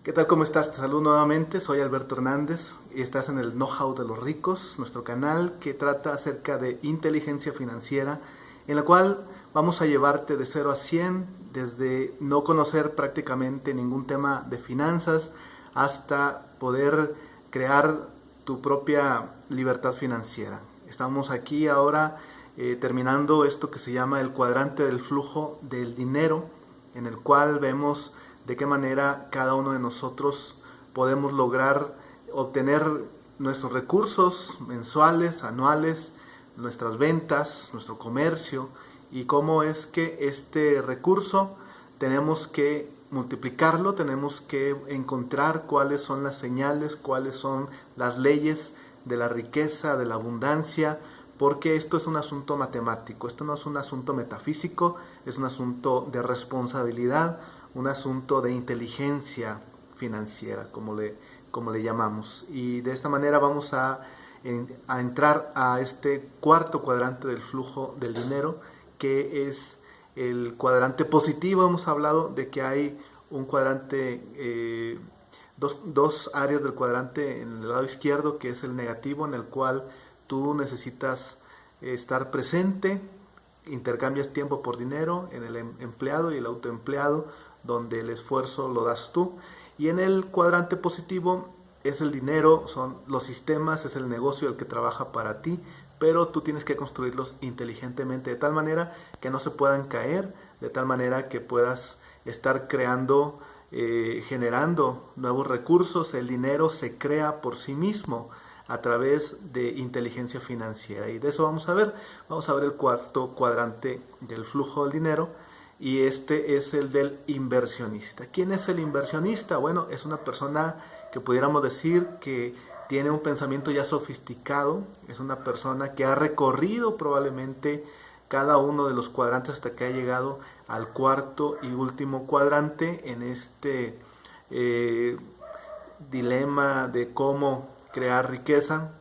¿Qué tal? ¿Cómo estás? Te saludo nuevamente, soy Alberto Hernández y estás en el Know-how de los ricos, nuestro canal que trata acerca de inteligencia financiera, en la cual vamos a llevarte de 0 a 100, desde no conocer prácticamente ningún tema de finanzas hasta poder crear tu propia libertad financiera. Estamos aquí ahora terminando esto que se llama el cuadrante del flujo del dinero, en el cual vemos de qué manera cada uno de nosotros podemos lograr obtener nuestros recursos mensuales, anuales, nuestras ventas, nuestro comercio, y cómo es que este recurso tenemos que multiplicarlo, tenemos que encontrar cuáles son las señales, cuáles son las leyes de la riqueza, de la abundancia, porque esto es un asunto matemático, esto no es un asunto metafísico, es un asunto de responsabilidad, un asunto de inteligencia financiera, como le llamamos. Y de esta manera vamos a entrar a este cuarto cuadrante del flujo del dinero, que es el cuadrante positivo. Hemos hablado de que hay un cuadrante, dos áreas del cuadrante en el lado izquierdo, que es el negativo, en el cual tú necesitas estar presente, intercambias tiempo por dinero en el empleado y el autoempleado, donde el esfuerzo lo das tú. Y en el cuadrante positivo es el dinero, son los sistemas, es el negocio el que trabaja para ti, pero tú tienes que construirlos inteligentemente, de tal manera que no se puedan caer, de tal manera que puedas estar creando, generando nuevos recursos. El dinero se crea por sí mismo a través de inteligencia financiera, y de eso vamos a ver el cuarto cuadrante del flujo del dinero, y este es el del inversionista. ¿Quién es el inversionista? Bueno, es una persona que pudiéramos decir que tiene un pensamiento ya sofisticado, es una persona que ha recorrido probablemente cada uno de los cuadrantes hasta que ha llegado al cuarto y último cuadrante en este dilema de cómo crear riqueza.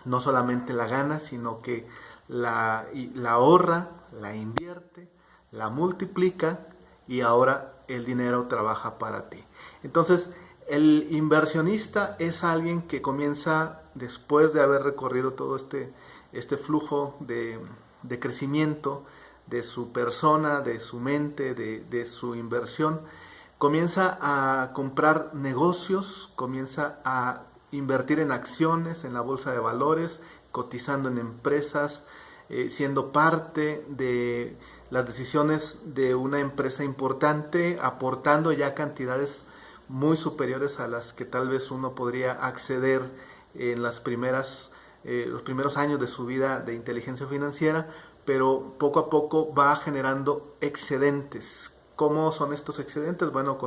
No solamente la gana, sino que la ahorra, la invierte, la multiplica, y ahora el dinero trabaja para ti. Entonces, el inversionista es alguien que comienza, después de haber recorrido todo este flujo de crecimiento de su persona, de su mente, de su inversión, comienza a comprar negocios, comienza a invertir en acciones, en la bolsa de valores, cotizando en empresas, siendo parte de las decisiones de una empresa importante, aportando ya cantidades muy superiores a las que tal vez uno podría acceder en los primeros años de su vida de inteligencia financiera, pero poco a poco va generando excedentes. ¿Cómo son estos excedentes? Bueno,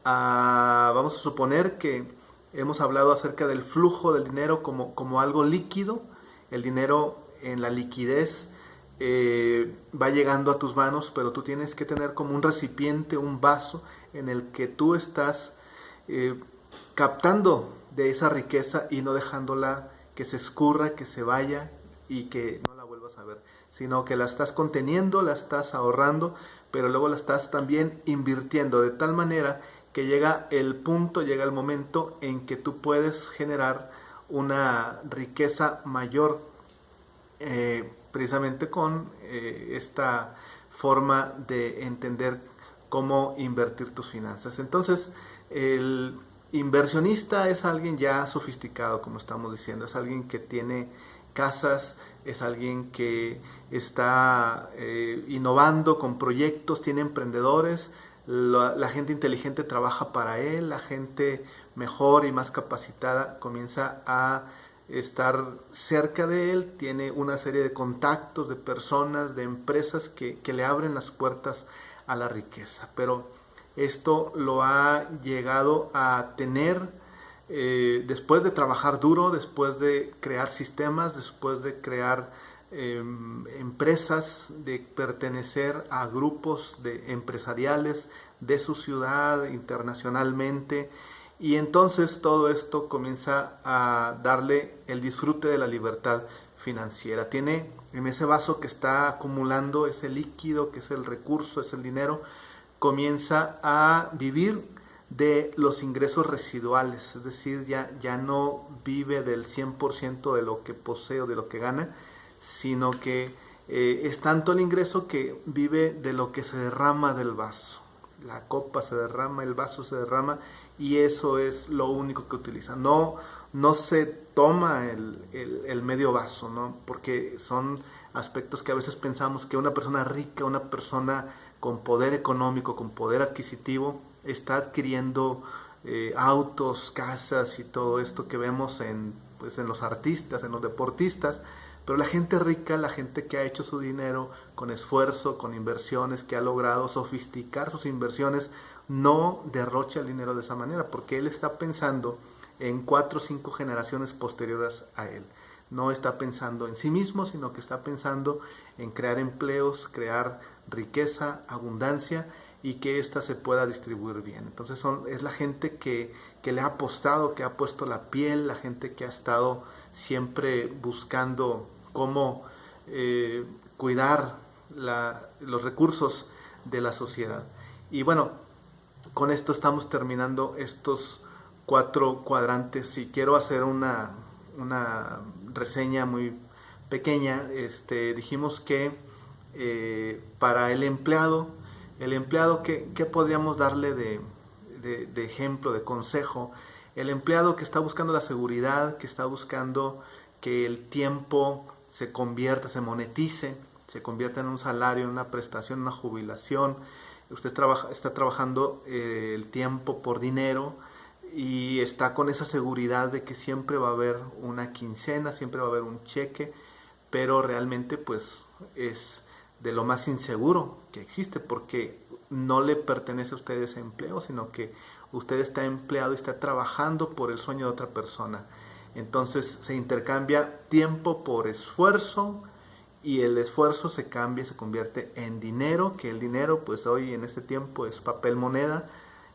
vamos a suponer que hemos hablado acerca del flujo del dinero como algo líquido. El dinero en la liquidez va llegando a tus manos, pero tú tienes que tener como un recipiente, un vaso en el que tú estás captando de esa riqueza y no dejándola que se escurra, que se vaya y que no la vuelvas a ver, sino que la estás conteniendo, la estás ahorrando, pero luego la estás también invirtiendo, de tal manera que llega el punto, llega el momento en que tú puedes generar una riqueza mayor, precisamente con esta forma de entender cómo invertir tus finanzas. Entonces, el inversionista es alguien ya sofisticado, como estamos diciendo, es alguien que tiene casas, es alguien que está innovando con proyectos, tiene emprendedores. La gente inteligente trabaja para él, la gente mejor y más capacitada comienza a estar cerca de él, tiene una serie de contactos, de personas, de empresas que le abren las puertas a la riqueza. Pero esto lo ha llegado a tener después de trabajar duro, después de crear sistemas, después de crear empresas, de pertenecer a grupos empresariales de su ciudad, internacionalmente, y entonces todo esto comienza a darle el disfrute de la libertad financiera. Tiene en ese vaso que está acumulando ese líquido, que es el recurso, es el dinero, comienza a vivir de los ingresos residuales, es decir, ya no vive del 100% de lo que posee o de lo que gana, sino que es tanto el ingreso que vive de lo que se derrama del vaso. La copa se derrama, el vaso se derrama y eso es lo único que utiliza. No se toma el medio vaso, ¿no? Porque son aspectos que a veces pensamos que una persona rica, una persona con poder económico, con poder adquisitivo, está adquiriendo autos, casas y todo esto que vemos pues en los artistas, en los deportistas, pero la gente rica, la gente que ha hecho su dinero con esfuerzo, con inversiones, que ha logrado sofisticar sus inversiones, no derrocha el dinero de esa manera, porque él está pensando en 4 o 5 generaciones posteriores a él. No está pensando en sí mismo, sino que está pensando en crear empleos, crear riqueza, abundancia y que ésta se pueda distribuir bien. Entonces es la gente que le ha apostado, que ha puesto la piel, la gente que ha estado siempre buscando cómo cuidar los recursos de la sociedad. Y bueno, con esto estamos terminando estos 4 cuadrantes y quiero hacer una reseña muy pequeña. Dijimos que para el empleado, ¿qué podríamos darle de ejemplo, de consejo? El empleado que está buscando la seguridad, que está buscando que el tiempo se convierta, se monetice, se convierta en un salario, en una prestación, en una jubilación. Usted está trabajando el tiempo por dinero y está con esa seguridad de que siempre va a haber una quincena, siempre va a haber un cheque, pero realmente pues es de lo más inseguro que existe, porque no le pertenece a usted ese empleo, sino que usted está empleado y está trabajando por el sueño de otra persona. Entonces se intercambia tiempo por esfuerzo y el esfuerzo se convierte en dinero, que el dinero pues hoy en este tiempo es papel moneda,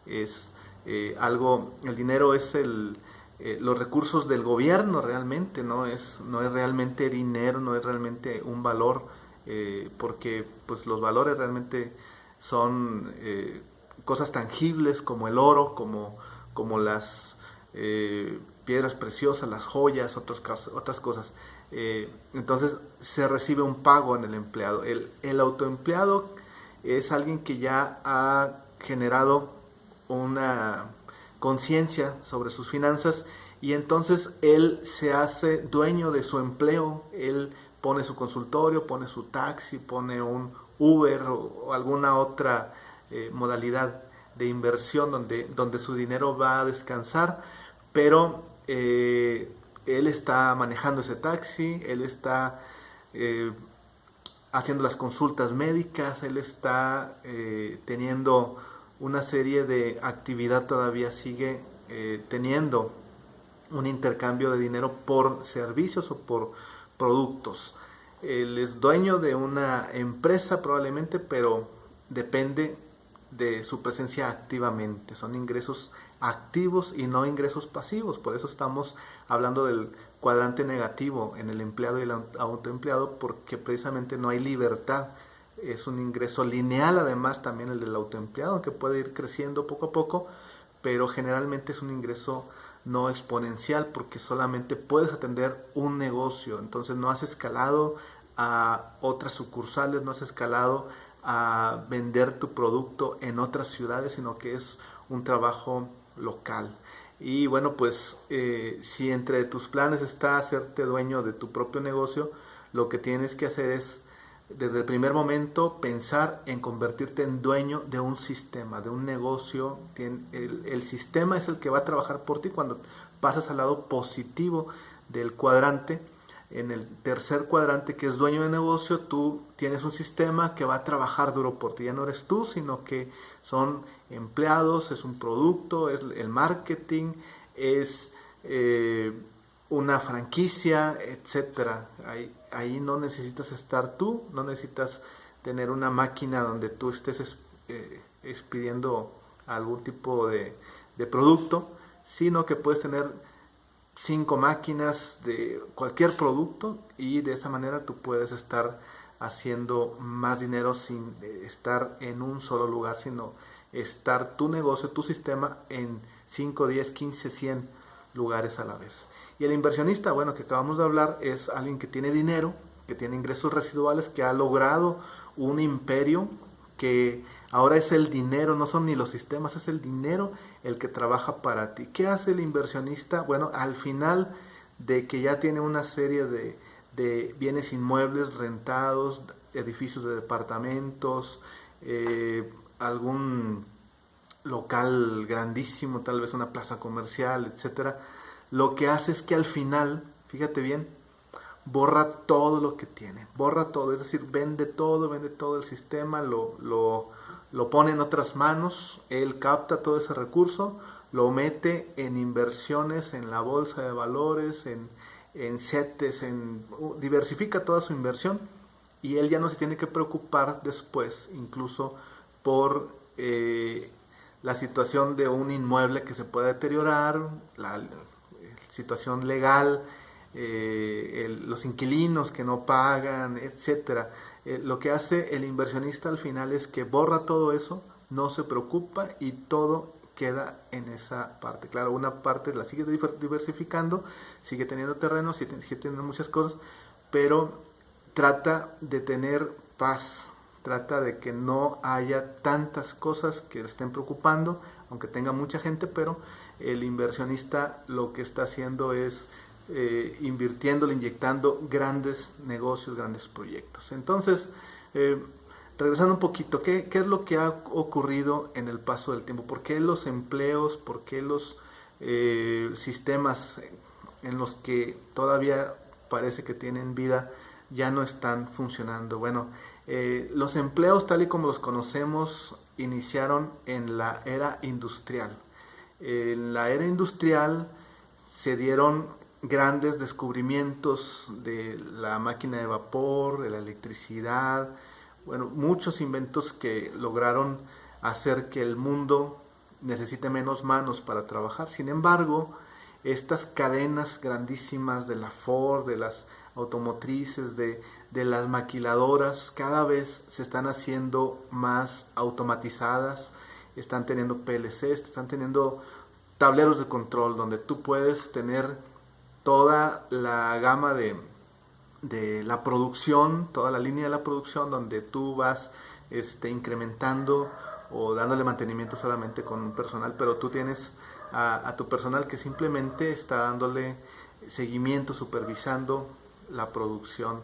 es el dinero es los recursos del gobierno realmente, no es realmente dinero, no es realmente un valor, porque pues los valores realmente son cosas tangibles como el oro, como las piedras preciosas, las joyas, otras cosas. Entonces se recibe un pago en el empleado. El autoempleado es alguien que ya ha generado una conciencia sobre sus finanzas y entonces él se hace dueño de su empleo. Él pone su consultorio, pone su taxi, pone un Uber o alguna otra modalidad de inversión donde su dinero va a descansar, pero él está manejando ese taxi, él está haciendo las consultas médicas, él está teniendo una serie de actividad, todavía sigue teniendo un intercambio de dinero por servicios o por productos. Él es dueño de una empresa probablemente, pero depende de su presencia activamente. Son ingresos activos y no ingresos pasivos. Por eso estamos hablando del cuadrante negativo en el empleado y el autoempleado, porque precisamente no hay libertad. Es un ingreso lineal, además también el del autoempleado, aunque puede ir creciendo poco a poco, pero generalmente es un ingreso no exponencial, porque solamente puedes atender un negocio. Entonces no has escalado a otras sucursales, no has escalado a vender tu producto en otras ciudades, sino que es un trabajo local. Y bueno, pues si entre tus planes está hacerte dueño de tu propio negocio, lo que tienes que hacer es desde el primer momento pensar en convertirte en dueño de un sistema, de un negocio. El sistema es el que va a trabajar por ti cuando pasas al lado positivo del cuadrante. En el tercer cuadrante, que es dueño de negocio, tú tienes un sistema que va a trabajar duro por ti. Ya no eres tú, sino que son empleados, es un producto, es el marketing, es una franquicia, etcétera. Ahí no necesitas estar tú, no necesitas tener una máquina donde tú estés expidiendo algún tipo de producto, sino que puedes tener 5 máquinas de cualquier producto y de esa manera tú puedes estar haciendo más dinero sin estar en un solo lugar, sino estar tu negocio, tu sistema en 5, 10, 15, 100 lugares a la vez. Y el inversionista, bueno, que acabamos de hablar, es alguien que tiene dinero, que tiene ingresos residuales, que ha logrado un imperio, que ahora es el dinero, no son ni los sistemas, es el dinero el que trabaja para ti. ¿Qué hace el inversionista? Bueno, al final de que ya tiene una serie de bienes inmuebles rentados, edificios de departamentos, algún local grandísimo, tal vez una plaza comercial, etcétera, lo que hace es que al final, fíjate bien, borra todo lo que tiene, borra todo, es decir, vende todo el sistema, lo pone en otras manos, él capta todo ese recurso, lo mete en inversiones, en la bolsa de valores, en CETES, diversifica toda su inversión y él ya no se tiene que preocupar después, incluso por la situación de un inmueble que se pueda deteriorar, la situación legal, los inquilinos que no pagan, etcétera. Lo que hace el inversionista al final es que borra todo eso, no se preocupa y todo queda en esa parte. Claro, una parte la sigue diversificando, sigue teniendo terreno, sigue teniendo muchas cosas, pero trata de tener paz, trata de que no haya tantas cosas que le estén preocupando, aunque tenga mucha gente, pero el inversionista lo que está haciendo es invirtiéndole, inyectando grandes negocios, grandes proyectos. Entonces, regresando un poquito, ¿qué es lo que ha ocurrido en el paso del tiempo? ¿Por qué los empleos, por qué los sistemas en los que todavía parece que tienen vida ya no están funcionando? Bueno, los empleos tal y como los conocemos iniciaron en la era industrial. En la era industrial se dieron grandes descubrimientos de la máquina de vapor, de la electricidad, bueno, muchos inventos que lograron hacer que el mundo necesite menos manos para trabajar. Sin embargo, estas cadenas grandísimas de la Ford, de las automotrices, de las maquiladoras, cada vez se están haciendo más automatizadas, están teniendo PLCs, están teniendo tableros de control donde tú puedes tener toda la gama de la producción, toda la línea de la producción, donde tú vas incrementando o dándole mantenimiento solamente con un personal, pero tú tienes a tu personal que simplemente está dándole seguimiento, supervisando la producción.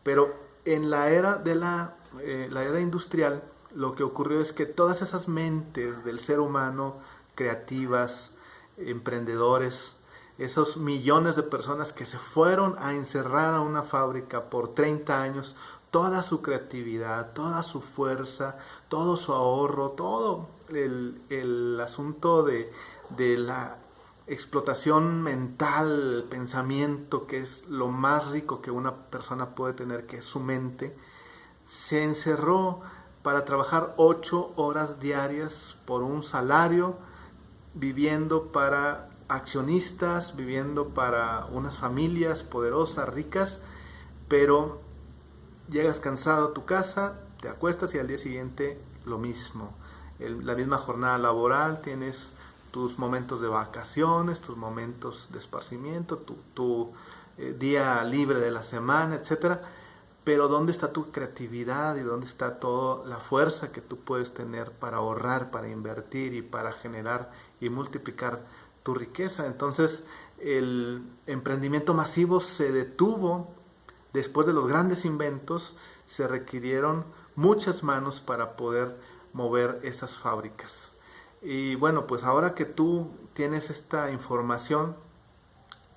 Pero en la era de la era industrial, lo que ocurrió es que todas esas mentes del ser humano, creativas, emprendedores, esos millones de personas que se fueron a encerrar a una fábrica por 30 años, toda su creatividad, toda su fuerza, todo su ahorro, todo el asunto de la explotación mental, el pensamiento, que es lo más rico que una persona puede tener, que es su mente, se encerró para trabajar 8 horas diarias por un salario, viviendo para accionistas, viviendo para unas familias poderosas, ricas, pero llegas cansado a tu casa, te acuestas y al día siguiente lo mismo. La misma jornada laboral, tienes tus momentos de vacaciones, tus momentos de esparcimiento, tu día libre de la semana, etcétera. Pero ¿dónde está tu creatividad y dónde está toda la fuerza que tú puedes tener para ahorrar, para invertir y para generar y multiplicar tu riqueza? Entonces, el emprendimiento masivo se detuvo después de los grandes inventos, se requirieron muchas manos para poder mover esas fábricas. Y bueno, pues ahora que tú tienes esta información,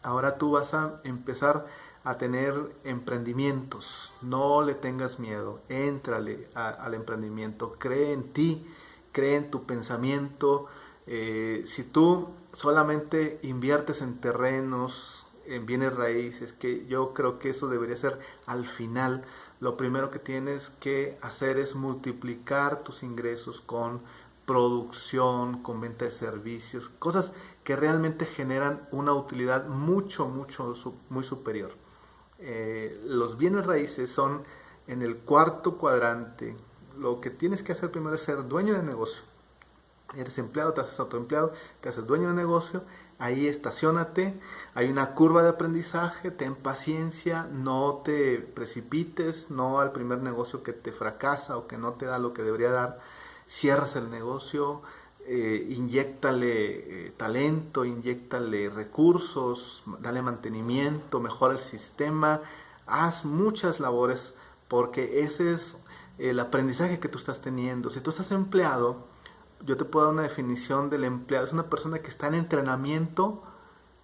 ahora tú vas a empezar a tener emprendimientos. No le tengas miedo, éntrale al emprendimiento, cree en ti, cree en tu pensamiento. Si tú solamente inviertes en terrenos, en bienes raíces, que yo creo que eso debería ser al final, lo primero que tienes que hacer es multiplicar tus ingresos con producción, con venta de servicios, cosas que realmente generan una utilidad muy superior. Los bienes raíces son en el cuarto cuadrante. Lo que tienes que hacer primero es ser dueño de negocio. Eres empleado, te haces autoempleado, te haces dueño de negocio, ahí estaciónate, hay una curva de aprendizaje, ten paciencia, no te precipites, no al primer negocio que te fracasa o que no te da lo que debería dar, cierras el negocio, inyéctale talento, inyéctale recursos, dale mantenimiento, mejora el sistema, haz muchas labores porque ese es el aprendizaje que tú estás teniendo. Si tú estás empleado, yo te puedo dar una definición del empleado. Es una persona que está en entrenamiento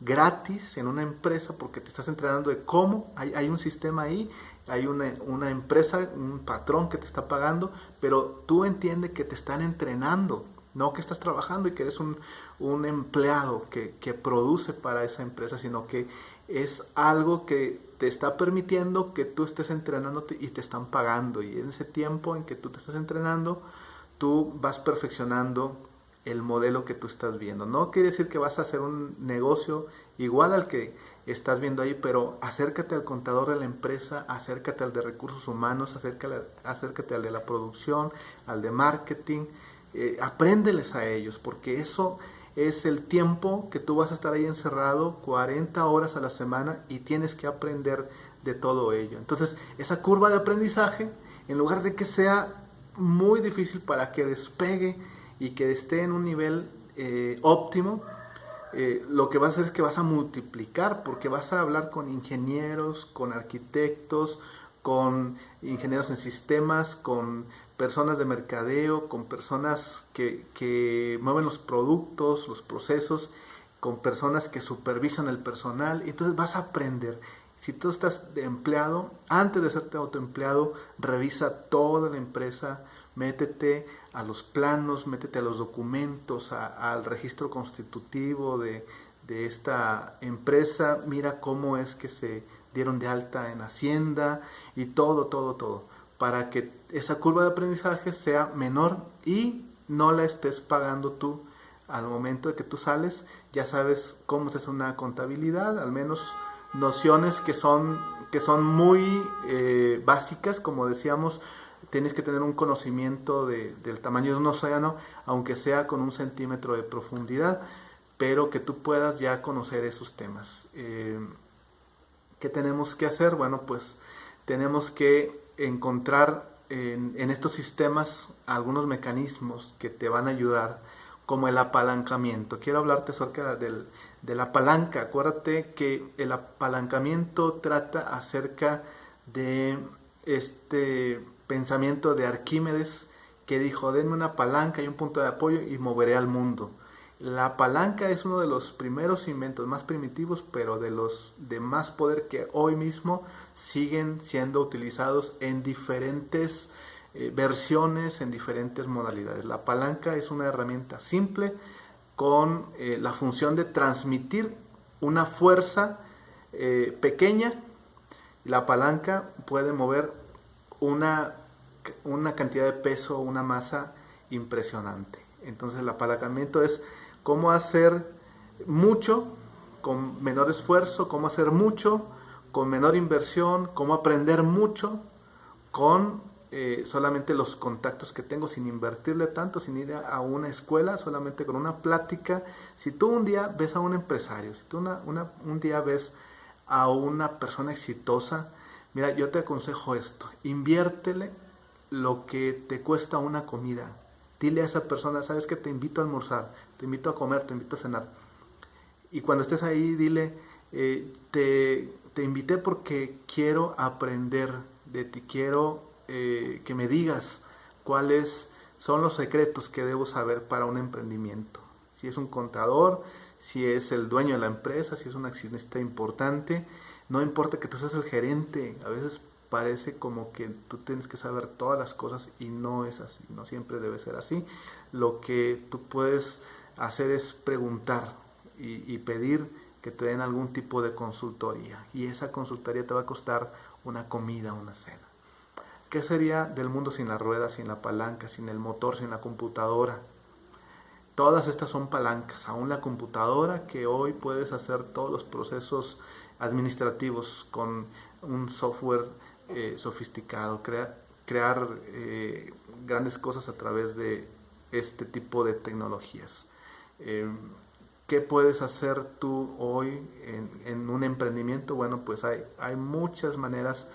gratis en una empresa porque te estás entrenando de cómo. Hay un sistema ahí, hay una empresa, un patrón que te está pagando, pero tú entiendes que te están entrenando, no que estás trabajando y que eres un empleado que produce para esa empresa, sino que es algo que te está permitiendo que tú estés entrenándote y te están pagando. Y en ese tiempo en que tú te estás entrenando, tú vas perfeccionando el modelo que tú estás viendo. No quiere decir que vas a hacer un negocio igual al que estás viendo ahí, pero acércate al contador de la empresa, acércate al de recursos humanos, acércate al de la producción, al de marketing, apréndeles a ellos, porque eso es el tiempo que tú vas a estar ahí encerrado 40 horas a la semana y tienes que aprender de todo ello. Entonces, esa curva de aprendizaje, en lugar de que sea muy difícil para que despegue y que esté en un nivel óptimo, lo que vas a hacer es que vas a multiplicar, porque vas a hablar con ingenieros, con arquitectos, con ingenieros en sistemas, con personas de mercadeo, con personas que mueven los productos, los procesos, con personas que supervisan el personal. Entonces vas a aprender. Si tú estás de empleado, antes de serte autoempleado, revisa toda la empresa, métete a los planos, métete a los documentos, al registro constitutivo de esta empresa, mira cómo es que se dieron de alta en Hacienda y todo, para que esa curva de aprendizaje sea menor y no la estés pagando tú al momento de que tú sales. Ya sabes cómo se hace una contabilidad, al menos nociones que son muy básicas, como decíamos. Tienes que tener un conocimiento del tamaño de un océano, aunque sea con 1 centímetro de profundidad, pero que tú puedas ya conocer esos temas. ¿Qué tenemos que hacer? Bueno, pues tenemos que encontrar en estos sistemas algunos mecanismos que te van a ayudar, como el apalancamiento. Quiero hablarte acerca de la palanca. Acuérdate que el apalancamiento trata acerca de este pensamiento de Arquímedes, que dijo: denme una palanca y un punto de apoyo y moveré al mundo. La palanca es uno de los primeros inventos más primitivos, pero de los de más poder, que hoy mismo siguen siendo utilizados en diferentes versiones, en diferentes modalidades. La palanca es una herramienta simple con la función de transmitir una fuerza pequeña. La palanca puede mover una cantidad de peso, una masa impresionante. Entonces el apalancamiento es cómo hacer mucho con menor esfuerzo, cómo hacer mucho con menor inversión, cómo aprender mucho con solamente los contactos que tengo, sin invertirle tanto, sin ir a una escuela, solamente con una plática. Si tú un día ves a un empresario, si tú un día ves a una persona exitosa, mira, yo te aconsejo esto: inviértele lo que te cuesta una comida. Dile a esa persona: sabes que te invito a almorzar, te invito a comer, te invito a cenar. Y cuando estés ahí, dile: te invité porque quiero aprender de ti, quiero que me digas cuáles son los secretos que debo saber para un emprendimiento. Si es un contador, si es el dueño de la empresa, si es un accionista importante, no importa que tú seas el gerente. A veces parece como que tú tienes que saber todas las cosas y no es así, no siempre debe ser así. Lo que tú puedes hacer es preguntar y pedir que te den algún tipo de consultoría, y esa consultoría te va a costar una comida, una cena. ¿Qué sería del mundo sin la rueda, sin la palanca, sin el motor, sin la computadora? Todas estas son palancas. Aún la computadora, que hoy puedes hacer todos los procesos administrativos con un software sofisticado, crear grandes cosas a través de este tipo de tecnologías. ¿Qué puedes hacer tú hoy en un emprendimiento? Bueno, pues hay muchas maneras,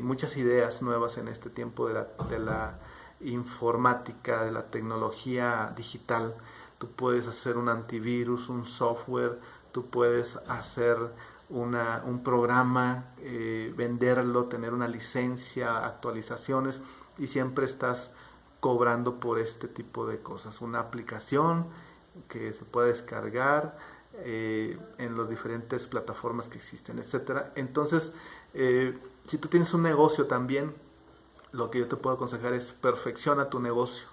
muchas ideas nuevas en este tiempo de la informática, de la tecnología digital. Tú puedes hacer un antivirus, un software, tú puedes hacer un programa, venderlo, tener una licencia, actualizaciones, y siempre estás cobrando por este tipo de cosas. Una aplicación que se puede descargar en las diferentes plataformas que existen, etcétera. Entonces, si tú tienes un negocio también, lo que yo te puedo aconsejar es perfecciona tu negocio,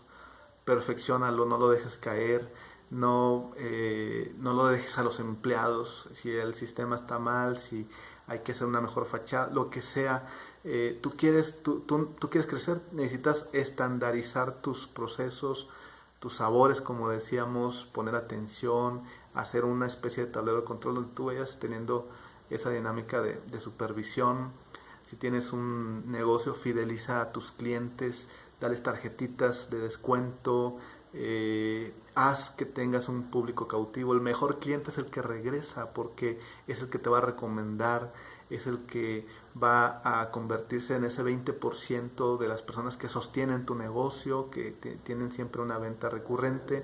perfeccionalo, no lo dejes caer, no lo dejes a los empleados, si el sistema está mal, si hay que hacer una mejor fachada, lo que sea. Tú quieres crecer, necesitas estandarizar tus procesos, tus sabores, como decíamos, poner atención, hacer una especie de tablero de control donde tú vayas teniendo esa dinámica de supervisión. Si tienes un negocio, fideliza a tus clientes, dales tarjetitas de descuento, haz que tengas un público cautivo. El mejor cliente es el que regresa, porque es el que te va a recomendar, es el que va a convertirse en ese 20% de las personas que sostienen tu negocio, que tienen siempre una venta recurrente.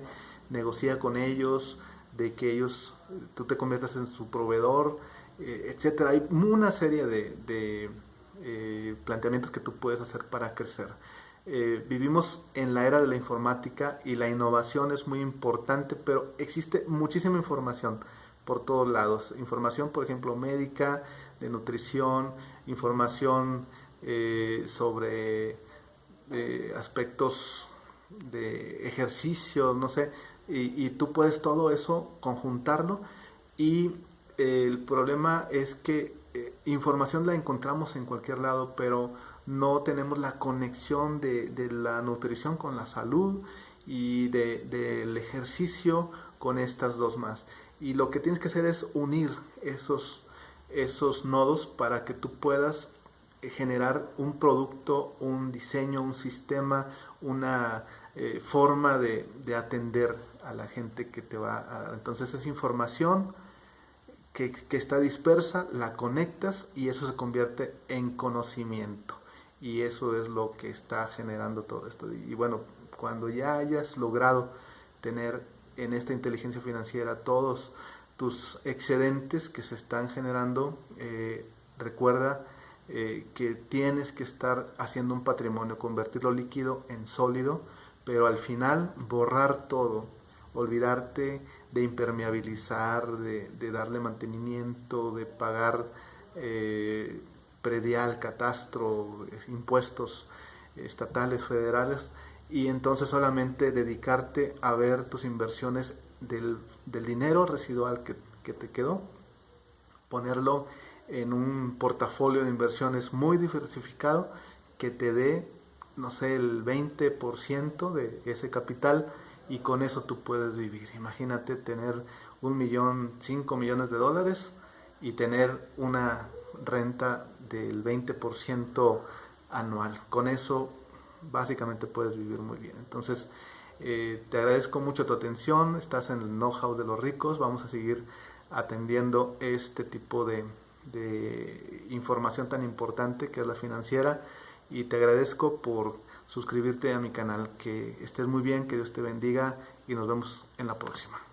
Negocia con ellos, de que tú te conviertas en su proveedor, etcétera. Hay una serie de planteamientos que tú puedes hacer para crecer. Vivimos en la era de la informática y la innovación es muy importante, pero existe muchísima información por todos lados. Información, por ejemplo, médica, de nutrición, información sobre aspectos de ejercicio, no sé, y tú puedes todo eso conjuntarlo, y el problema es que información la encontramos en cualquier lado, pero no tenemos la conexión de la nutrición con la salud y del ejercicio con estas dos más. Y lo que tienes que hacer es unir esos nodos para que tú puedas generar un producto, un diseño, un sistema, una forma de atender a la gente que te va a dar. Entonces es información que está dispersa, la conectas y eso se convierte en conocimiento. Y eso es lo que está generando todo esto. Y bueno, cuando ya hayas logrado tener en esta inteligencia financiera todos tus excedentes que se están generando, recuerda que tienes que estar haciendo un patrimonio, convertirlo líquido en sólido, pero al final borrar todo, olvidarte de impermeabilizar, de darle mantenimiento, de pagar predial, catastro, impuestos estatales, federales, y entonces solamente dedicarte a ver tus inversiones del dinero residual que te quedó, ponerlo en un portafolio de inversiones muy diversificado que te dé, no sé, el 20% de ese capital, y con eso tú puedes vivir. Imagínate tener 1.000.000, 5 millones de dólares y tener una renta del 20% anual. Con eso básicamente puedes vivir muy bien. Entonces, te agradezco mucho tu atención. Estás en el know-how de los ricos. Vamos a seguir atendiendo este tipo de información tan importante que es la financiera, y te agradezco por suscribirte a mi canal. Que estés muy bien, que Dios te bendiga y nos vemos en la próxima.